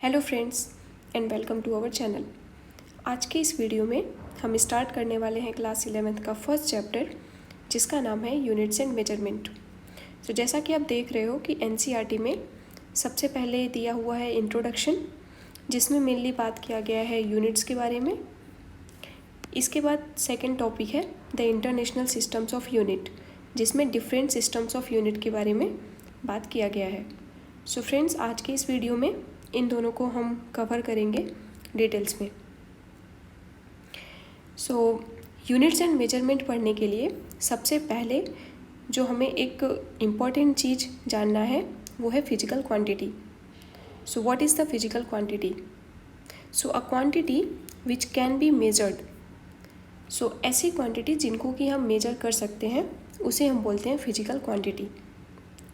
Hello friends and welcome to our channel. आज के इस वीडियो में हम स्टार्ट करने वाले हैं क्लास 11th का फर्स्ट चैप्टर, जिसका नाम है यूनिट्स एंड मेजरमेंट। तो जैसा कि आप देख रहे हो कि एनसीईआरटी में सबसे पहले दिया हुआ है इंट्रोडक्शन, जिसमें मेनली बात किया गया है यूनिट्स के बारे में। इसके बाद सेकेंड टॉपिक है the international systems of unit, जिसमें डिफरेंट सिस्टम्स ऑफ यूनिट के बारे में बात किया गया है। सो फ्रेंड्स, आज के इस वीडियो में इन दोनों को हम कवर करेंगे डिटेल्स में। सो यूनिट्स एंड मेजरमेंट पढ़ने के लिए सबसे पहले जो हमें एक इम्पॉर्टेंट चीज़ जानना है वो है physical quantity. So what is the physical quantity? So a quantity which can be measured. So ऐसी क्वांटिटी जिनको कि हम मेजर कर सकते हैं उसे हम बोलते हैं physical quantity.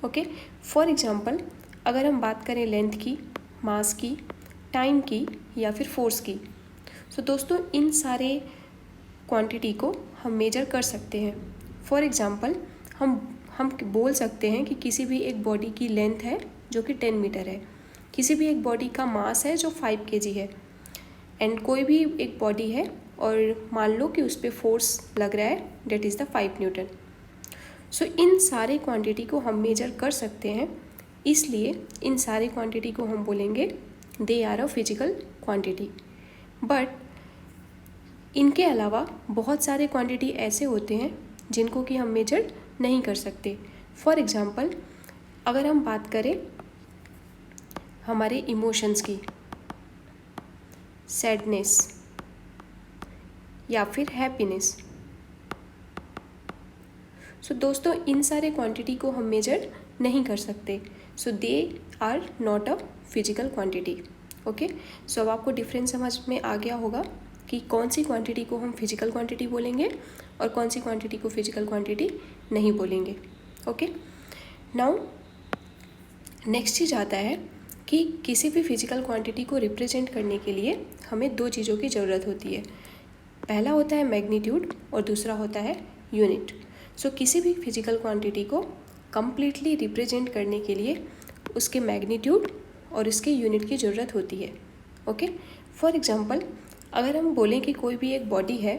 Okay, for example अगर हम बात करें लेंथ की, मास की, टाइम की या फिर फोर्स की, तो दोस्तों इन सारे क्वांटिटी को हम मेजर कर सकते हैं। फॉर एग्जांपल हम बोल सकते हैं कि किसी भी एक बॉडी की लेंथ है जो कि 10 मीटर है, किसी भी एक बॉडी का मास है जो 5 kg है, एंड कोई भी एक बॉडी है और मान लो कि उस पर फोर्स लग रहा है, डेट इज़ द 5 न्यूटन। सो इन सारे क्वांटिटी को हम मेजर कर सकते हैं, इसलिए इन सारे क्वांटिटी को हम बोलेंगे they are a physical quantity. But इनके अलावा बहुत सारे क्वांटिटी ऐसे होते हैं जिनको कि हम मेजर नहीं कर सकते। फॉर एग्जांपल अगर हम बात करें हमारे इमोशंस की, सैडनेस या फिर हैप्पीनेस, सो दोस्तों इन सारे क्वांटिटी को हम मेजर नहीं कर सकते। So they are not a physical quantity. Okay, so अब आपको डिफरेंस समझ में आ गया होगा कि कौन सी क्वांटिटी को हम फिजिकल क्वांटिटी बोलेंगे और कौन सी क्वांटिटी को फिजिकल क्वांटिटी नहीं बोलेंगे। ओके, नाउ नेक्स्ट चीज़ आता है कि किसी भी फिजिकल क्वांटिटी को रिप्रेजेंट करने के लिए हमें दो चीज़ों की ज़रूरत होती है। पहला होता है मैग्नीट्यूड और दूसरा होता है यूनिट। सो किसी भी फिजिकल क्वांटिटी को कंप्लीटली रिप्रेजेंट करने के लिए उसके मैग्नीट्यूड और इसके यूनिट की ज़रूरत होती है। ओके, फॉर एग्जांपल अगर हम बोलें कि कोई भी एक बॉडी है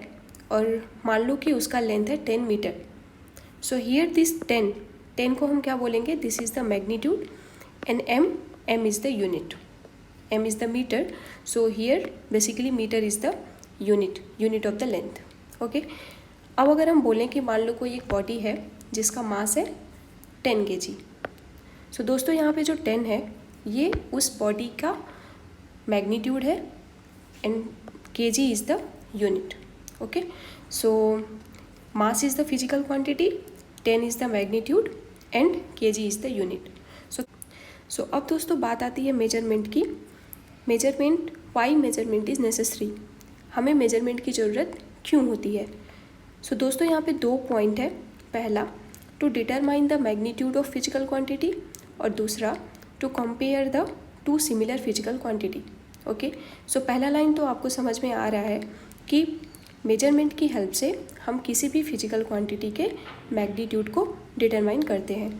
और मान लो कि उसका लेंथ है 10 मीटर। सो हियर दिस 10 को हम क्या बोलेंगे? This is the magnitude and M is the unit. M is the metre, so here basically metre is the unit of the length. Okay, अब अगर हम बोलें कि मान लो कोई एक बॉडी है जिसका मास है 10 kg। सो दोस्तों यहाँ पे जो 10 है ये उस बॉडी का मैग्नीट्यूड है and kg is the unit. Okay, so mass is the physical quantity, 10 is the magnitude and kg is the unit. So अब दोस्तों बात आती है मेजरमेंट की। Measurement, why measurement is necessary. हमें मेजरमेंट की ज़रूरत क्यों होती है? सो दोस्तों यहाँ पे दो पॉइंट है। पहला, to determine the magnitude of physical quantity, और दूसरा to compare the two similar physical quantity. Okay, so पहला लाइन तो आपको समझ में आ रहा है कि मेजरमेंट की हेल्प से हम किसी भी फिजिकल क्वांटिटी के मैग्नीट्यूड को डिटरमाइन करते हैं।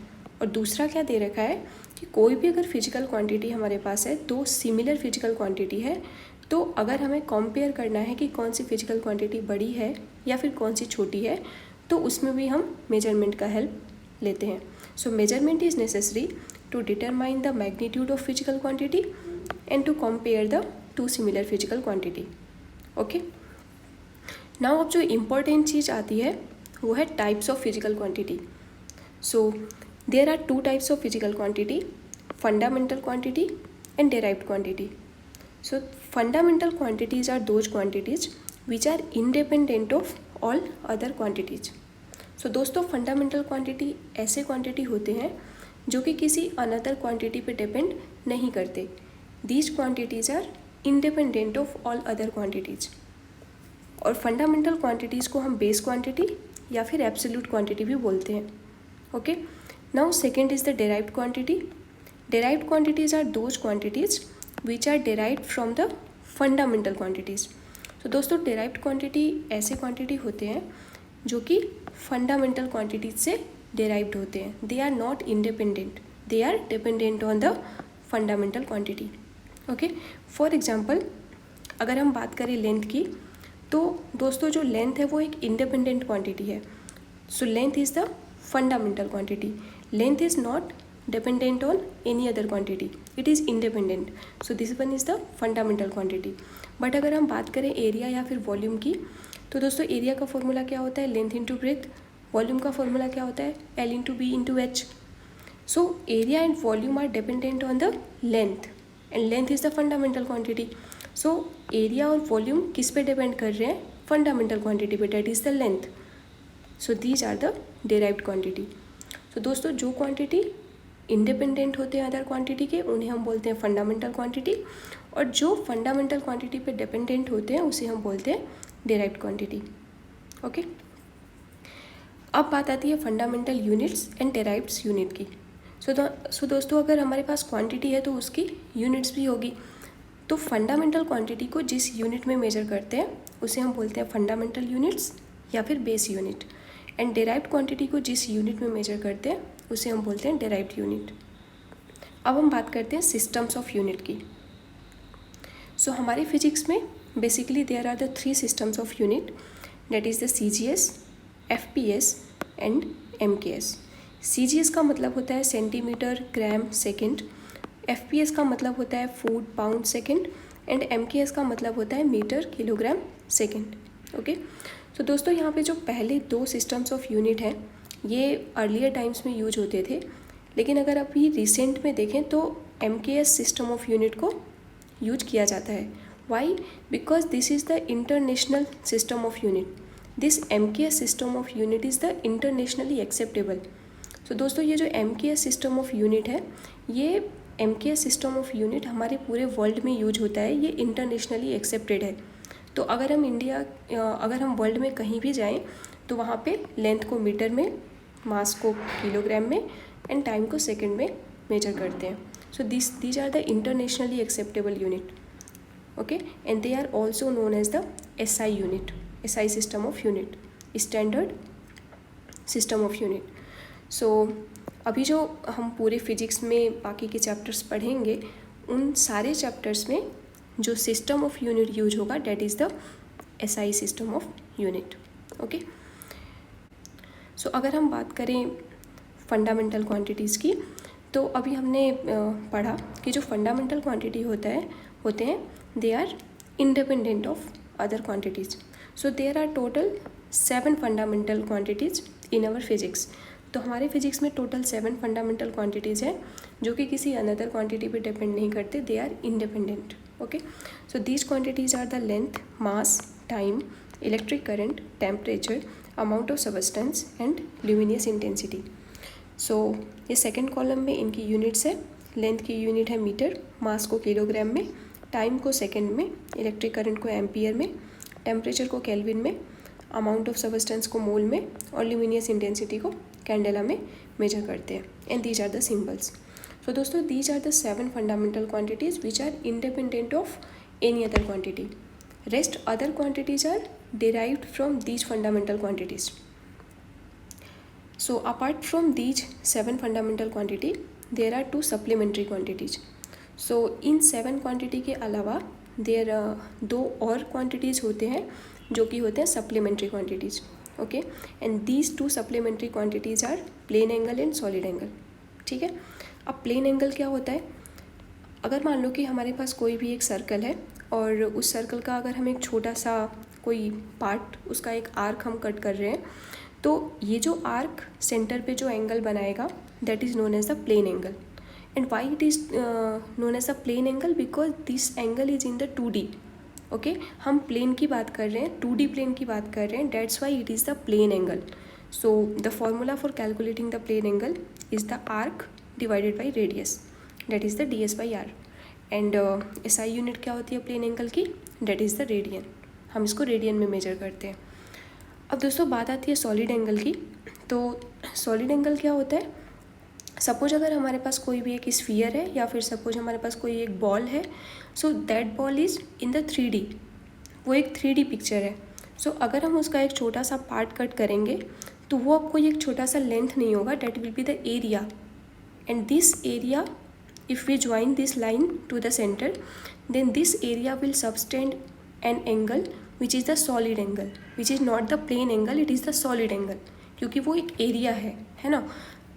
और दूसरा क्या दे रखा है कि कोई भी अगर फिजिकल क्वांटिटी हमारे पास है, दो सिमिलर फिजिकल क्वांटिटी है, तो अगर हमें कंपेयर करना है कि कौन सी फिजिकल क्वांटिटी बड़ी है या फिर कौन सी छोटी है, तो उसमें भी हम मेजरमेंट का हेल्प लेते हैं। So measurement is necessary to determine the magnitude of physical quantity and to compare the two similar physical quantity. Okay, now अब जो इम्पोर्टेंट चीज़ आती है वो है types of physical quantity. So there are two types of physical quantity, fundamental quantity and derived quantity. So fundamental quantities are those quantities which are independent of all other quantities. So दोस्तों fundamental quantity ऐसे quantity होते हैं जो कि किसी another quantity पे depend नहीं करते। These quantities are independent of all other quantities. और फंडामेंटल क्वांटिटीज़ को हम बेस क्वांटिटी या फिर एब्सोल्यूट क्वांटिटी भी बोलते हैं। Okay, now second is the derived quantity. Derived quantities are those quantities which are derived from the fundamental quantities. तो दोस्तों डेराइव्ड क्वांटिटी ऐसे क्वांटिटी होते हैं जो कि फंडामेंटल क्वांटिटीज से डेराइव्ड होते हैं। They are not independent, they are dependent on the fundamental quantity. Okay. For example अगर हम बात करें लेंथ की, तो दोस्तों जो लेंथ है वो एक इंडिपेंडेंट क्वांटिटी है। So length is the fundamental quantity. Length is not dependent on any other quantity, it is independent. So this one is the fundamental quantity. But अगर हम बात करें एरिया या फिर वॉल्यूम की, तो दोस्तों एरिया का फॉर्मूला क्या होता है, लेंथ इंटू ब्रेथ। वॉल्यूम का फॉर्मूला क्या होता है, L into B into H. So area and volume are dependent on the length and length is the fundamental quantity. So area और वॉल्यूम किस पे डिपेंड कर रहे हैं, फंडामेंटल क्वांटिटी पे, that is the length. So these are the derived quantity. So दोस्तों जो quantity independent होते हैं अदर क्वांटिटी के, उन्हें हम बोलते हैं फंडामेंटल क्वांटिटी, और जो फंडामेंटल क्वांटिटी पे डिपेंडेंट होते हैं उसे हम बोलते हैं डिराइव्ड क्वांटिटी। ओके। अब बात आती है fundamental units and derived unit की। सो दोस्तों अगर हमारे पास क्वांटिटी है तो उसकी यूनिट्स भी होगी। तो फंडामेंटल क्वांटिटी को जिस यूनिट में मेजर करते हैं उसे हम बोलते हैं फंडामेंटल यूनिट्स या फिर base unit, and derived quantity को जिस यूनिट में मेजर करते हैं उसे हम बोलते हैं डिराइव्ड यूनिट। अब हम बात करते हैं सिस्टम्स ऑफ यूनिट की। सो हमारे फिजिक्स में basically there are the 3 systems of unit, that is the CGS, FPS and MKS। CGS का मतलब होता है सेंटीमीटर ग्राम सेकेंड, FPS का मतलब होता है फूट पाउंड सेकेंड, एंड MKS का मतलब होता है मीटर किलोग्राम सेकेंड। ओके। तो दोस्तों यहाँ पे जो पहले 2 सिस्टम्स ऑफ यूनिट हैं ये अर्लियर टाइम्स में यूज होते थे, लेकिन अगर अभी रिसेंट में देखें तो MKS सिस्टम ऑफ यूनिट को यूज किया जाता है। Why? Because this is the international system of unit. This MKS system of unit is the internationally acceptable. तो दोस्तों ये जो MKS सिस्टम ऑफ यूनिट है, ये MKS सिस्टम ऑफ यूनिट हमारे पूरे वर्ल्ड में यूज होता है, ये इंटरनेशनली एक्सेप्टेड है। तो अगर हम वर्ल्ड में कहीं भी जाएं तो वहाँ पे लेंथ को मीटर में, मास को किलोग्राम में एंड टाइम को सेकंड में मेजर करते हैं। So these are the internationally acceptable unit. Okay. And they are also known as the SI unit, SI system of unit, standard system of unit. So अभी जो हम पूरे physics में बाकी के चैप्टर्स पढ़ेंगे, उन सारे चैप्टर्स में जो सिस्टम ऑफ यूनिट यूज होगा that is the SI system of unit. Okay. So अगर हम बात करें फंडामेंटल क्वांटिटीज़ की, तो अभी हमने पढ़ा कि जो फंडामेंटल क्वांटिटी होते हैं they are independent of other quantities. So there are total 7 fundamental quantities in our physics. तो हमारे फिजिक्स में टोटल 7 फंडामेंटल क्वांटिटीज़ हैं जो कि किसी अनदर क्वांटिटी पे डिपेंड नहीं करते, they are independent. Okay. So these quantities are the length, mass, time, electric current, temperature, amount of substance and luminous intensity. So ये सेकेंड कॉलम में इनकी यूनिट्स है। लेंथ की यूनिट है मीटर, मास को किलोग्राम में, टाइम को सेकेंड में, इलेक्ट्रिक करंट को एम्पियर में, टेम्परेचर को केल्विन में, अमाउंट ऑफ सबस्टेंस को मोल में, और ल्यूमिनियस इंटेंसिटी को कैंडेला में मेजर करते हैं। And these are the symbols. So दोस्तों these are the 7 fundamental quantities which are independent of any other quantity. Rest other quantities are derived from these fundamental quantities. So apart from these 7 fundamental quantity, there are 2 supplementary quantities. So in 7 quantity के अलावा there are 2 और quantities होते हैं जो कि होते हैं supplementary quantities. Okay, and these 2 supplementary quantities are plane angle and solid angle. ठीक है। अब plane angle क्या होता है? अगर मान लो कि हमारे पास कोई भी एक सर्कल है और उस सर्कल का अगर हम एक छोटा सा कोई पार्ट, उसका एक आर्क हम कट कर रहे हैं, तो ये जो आर्क सेंटर पे जो एंगल बनाएगा that is known as the plane angle. And why it is known as the plane angle? Because this angle is in the 2D। Okay, हम प्लेन की बात कर रहे हैं, 2D प्लेन की बात कर रहे हैं, that's why it is the plane angle. So the formula for calculating the plane angle is the arc divided by radius, that is the DS/R। And SI unit क्या होती है प्लेन एंगल की? That is the radian. हम इसको radian में measure करते हैं। अब दोस्तों बात आती है सॉलिड एंगल की। तो सॉलिड एंगल क्या होता है? सपोज अगर हमारे पास कोई भी एक स्फीयर है या फिर सपोज हमारे पास कोई एक बॉल है, so that ball is in the 3D, वो एक 3D पिक्चर है। सो अगर हम उसका एक छोटा सा पार्ट कट करेंगे तो वो आपको एक छोटा सा लेंथ नहीं होगा, that will be the area, and this area if we join this line to the center, then this area will subtend an angle which is the solid angle, which is not the plane angle, it is the solid angle, क्योंकि वो एक area है ना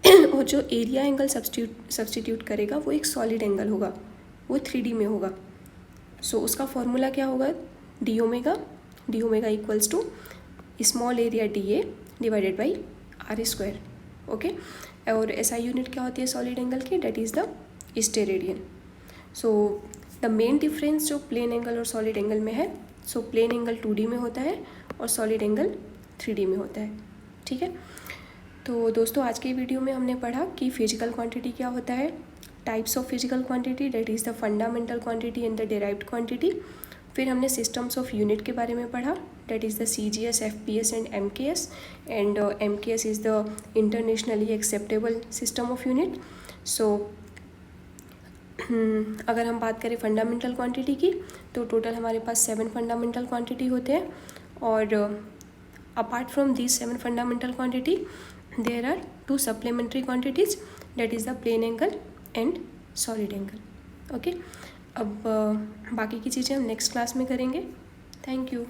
और जो area angle substitute करेगा वो एक सॉलिड एंगल होगा, वो 3D में होगा. सो उसका फॉर्मूला क्या होगा, d omega equals to small area DA divided by r². Okay, और SI यूनिट क्या होती है सॉलिड एंगल की, that is the steradian. So the main difference जो प्लेन एंगल और सॉलिड एंगल में है, सो प्लेन एंगल 2D में होता है और सॉलिड एंगल 3D में होता है. ठीक है, तो दोस्तों आज के वीडियो में हमने पढ़ा कि फिजिकल क्वांटिटी क्या होता है, types of physical quantity, that is the fundamental quantity and the derived quantity. फिर हमने सिस्टम्स ऑफ यूनिट के बारे में पढ़ा, that is the CGS, FPS and MKS, and MKS is the internationally acceptable system of unit. So अगर हम बात करें फंडामेंटल क्वांटिटी की, तो टोटल हमारे पास 7 फंडामेंटल क्वांटिटी होते हैं, और apart from these 7 fundamental quantity there are 2 supplementary quantities, that is the plane angle and solid angle. Okay, अब बाकी की चीज़ें हम नेक्स्ट क्लास में करेंगे. Thank you.